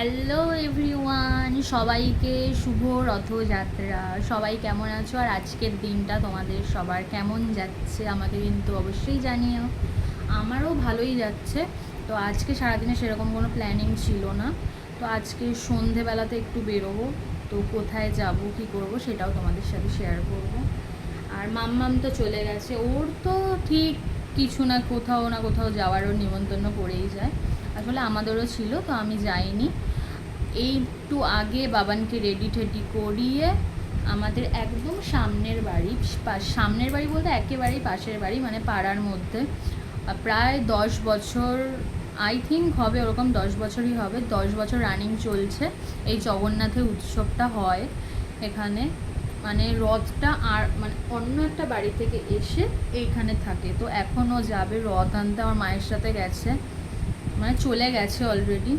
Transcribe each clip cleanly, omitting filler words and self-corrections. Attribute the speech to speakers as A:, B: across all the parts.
A: Hello everyone, সবাইকে শুভ রথযাত্রা। সবাই কেমন আছো? আর আজকের দিনটা তোমাদের সবার কেমন যাচ্ছে আমাকে কিন্তু অবশ্যই জানিও। আমারও ভালোই যাচ্ছে। তো আজকে সারাদিনে সেরকম কোনো প্ল্যানিং ছিল না। তো আজকে সন্ধেবেলাতে একটু বেরোবো। তো কোথায় যাব কি করব সেটাও তোমাদের সাথে শেয়ার করব। আর মাম্মাম তো চলে গেছে, ওর তো ঠিক কিছু না কোথাও যাওয়ারও নিমন্ত্রণ পড়েই যায়। আসলে আমাদেরও ছিল, তো আমি যাইনি। এই একটু আগে বাবানকে রেডি টেডি করিয়ে আমাদের একদম সামনের বাড়ি বলতে একেবারেই পাশের বাড়ি, মানে পাড়ার মধ্যে প্রায় 10 বছর আই থিঙ্ক হবে, ওরকম 10 বছরই হবে। 10 বছর রানিং চলছে এই জগন্নাথের উৎসবটা হয় এখানে। মানে রথটা আর মানে অন্য একটা বাড়ি থেকে এসে এইখানে থাকে। তো এখনও যাবে রথ আনতে, আমার মায়ের সাথে গেছে, মানে চলে গেছে অলরেডি।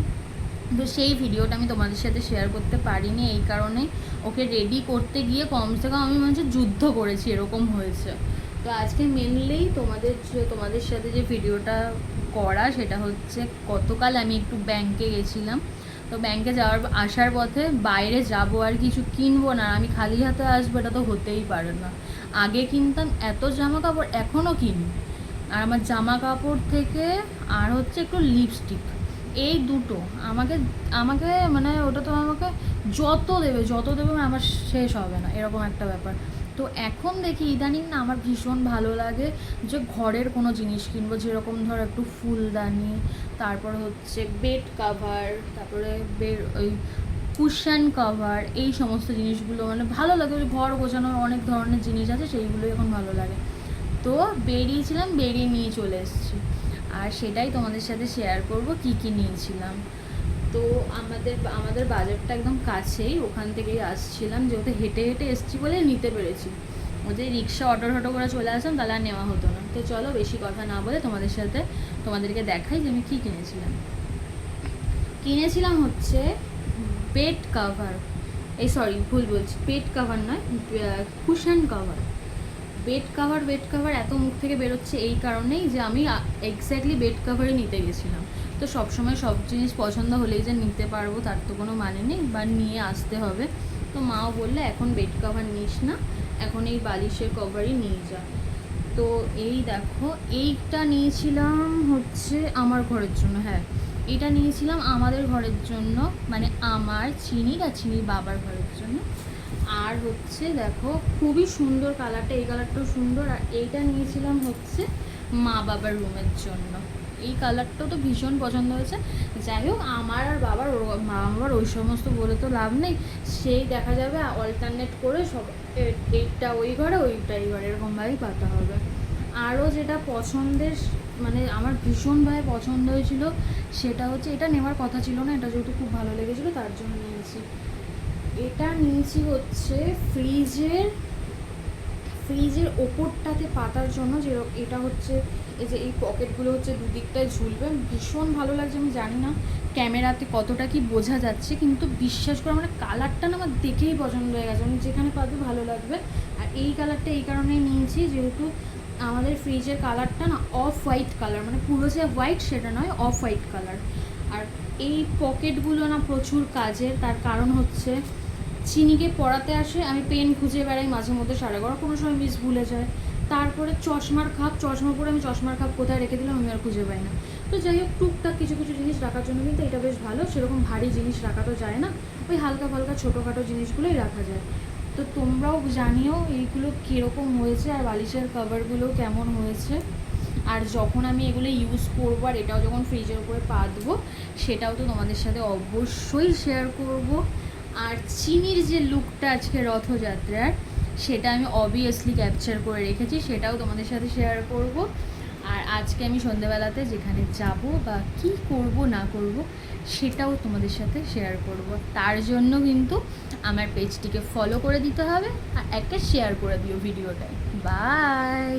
A: তো সেই ভিডিওটা আমি তোমাদের সাথে শেয়ার করতে পারিনি এই কারণে, ওকে রেডি করতে গিয়ে কমসে কম আমি মনে হচ্ছে যুদ্ধ করেছি, এরকম হয়েছে। তো আজকে মেনলি তোমাদের সাথে যে ভিডিওটা করা সেটা হচ্ছে, গতকাল আমি একটু ব্যাংকে গেছিলাম। তো ব্যাংকে আসার পথে বাইরে যাব আর কিছু কিনবো না, আমি খালি হাতে আসবো, এটা তো হতেই পারে না। আগে কিনতাম এত জামা কাপড়, এখনও কিনি। আর আমার জামা কাপড় থেকে আর হচ্ছে একটু লিপস্টিক, এই দুটো আমাকে আমাকে মানে ওটা তো আমাকে যত দেবে আমার শেষ হবে না, এরকম একটা ব্যাপার। তো এখন দেখি ইদানিং না আমার ভীষণ ভালো লাগে যে ঘরের কোনো জিনিস কিনবো, যেরকম ধর একটু ফুলদানি, তারপর হচ্ছে বেড কাভার, তারপরে ওই কুশন কভার, এই সমস্ত জিনিসগুলো মানে ভালো লাগে। ওই ঘর গোছানোর অনেক ধরনের জিনিস আছে, সেইগুলোই এখন ভালো লাগে। তো বেরিয়ে নিয়ে চলে এসেছি, আর সেটাই তোমাদের সাথে শেয়ার করব কি কি নিয়েছিলাম। তো আমাদের বাজারটা একদম কাছেই, ওখান থেকেই আসছিলাম, যেহেতু হেঁটে হেঁটে এসেছি বলে নিতে পেরেছি। ওদের রিক্সা অটো করে চলে আসলাম তাহলে আর নেওয়া হতো না। তো চলো বেশি কথা না বলে তোমাদেরকে দেখাই যে আমি কী কিনেছিলাম হচ্ছে বেড কাভার, ভুল বলছি, বেড কাভার নয়, কুশন কাভার। বেড কাভার এত মুখ থেকে বেরোচ্ছে এই কারণেই যে আমি এক্স্যাক্টলি বেড কাভারই নিতে গেছিলাম। তো সবসময় সব জিনিস পছন্দ হলেই যে নিতে পারবো তার তো কোনো মানে নেই, বা নিয়ে আসতে হবে। তো মাও বললে এখন বেড কাভার নিস না, এখন এই বালিশের কভারই নিয়ে যা। তো এই দেখো, এইটা নিয়েছিলাম হচ্ছে আমার ঘরের জন্য। হ্যাঁ, এটা নিয়েছিলাম আমাদের ঘরের জন্য, মানে আমার চিনির বাবার ঘরের জন্য। আর হচ্ছে দেখো খুবই সুন্দর কালারটা, এই কালারটাও সুন্দর। আর এইটা নিয়েছিলাম হচ্ছে মা বাবার রুমের জন্য, এই কালারটাও তো ভীষণ পছন্দ হয়েছে। যাই হোক, আমার আর মা বাবার ওই সমস্ত বলে তো লাভ নেই, সেই দেখা যাবে অল্টারনেট করে সব, এইটা ওই ঘরে ওইটা এই ঘরে, এরকমভাবেই পাতা হবে। আরও যেটা পছন্দের, মানে আমার ভীষণভাবে পছন্দ হয়েছিল সেটা হচ্ছে, এটা নেওয়ার কথা ছিল না, এটা যেহেতু খুব ভালো লেগেছিলো তার জন্য নিয়েছি। এটা নিয়েছি হচ্ছে ফ্রিজের ওপরটাতে পাতার জন্য, যে এটা হচ্ছে এই যে এই পকেটগুলো হচ্ছে দুদিকটায় ঝুলবে, ভীষণ ভালো লাগছে। আমি জানি না ক্যামেরাতে কতটা কি বোঝা যাচ্ছে, কিন্তু বিশ্বাস করে মানে কালারটা না আমার দেখেই পছন্দ হয়ে গেছে, আমি যেখানে পাবো ভালো লাগবে। আর এই কালারটা এই কারণেই নিয়েছি, যেহেতু আমাদের ফ্রিজের কালারটা না অফ হোয়াইট কালার, মানে পুরো যে হোয়াইট সেটা নয়, অফ হোয়াইট কালার। আর এই পকেটগুলো না প্রচুর কাজের, তার কারণ হচ্ছে চিনিকে পড়াতে আসে, আমি পেন খুঁজে বেড়াই মাঝে মধ্যে, সাড়ে কোনো সময় মিস ভুলে যায়। তারপরে চশমা পরে আমি চশমার খাপ কোথায় রেখে দিলাম আমি আর খুঁজে পাই না। তো যাই হোক, টুকটাক কিছু জিনিস রাখার জন্য কিন্তু এটা বেশ ভালো, সেরকম ভারী জিনিস রাখা তো যায় না, ওই হালকা ফালকা ছোটোখাটো জিনিসগুলোই রাখা যায়। তো তোমরাও জানিও এইগুলো কীরকম হয়েছে, আর বালিশের কভারগুলো কেমন হয়েছে। আর যখন আমি এগুলো ইউজ করবো আর এটাও যখন ফ্রিজের উপরে পা দেবো, সেটাও তো তোমাদের সাথে অবশ্যই শেয়ার করব। আর চিনির যে লুকটা আজকে রথযাত্রার, সেটা আমি অবভিয়াসলি ক্যাপচার করে রেখেছি, সেটাও তোমাদের সাথে শেয়ার করব। আর আজকে আমি সন্ধ্যেবেলাতে যেখানে যাব বা কি করব না করব সেটাও তোমাদের সাথে শেয়ার করব। তার জন্য কিন্তু আমার পেজটিকে ফলো করে দিতে হবে আর একটা শেয়ার করে দিও ভিডিওটায়। বাই।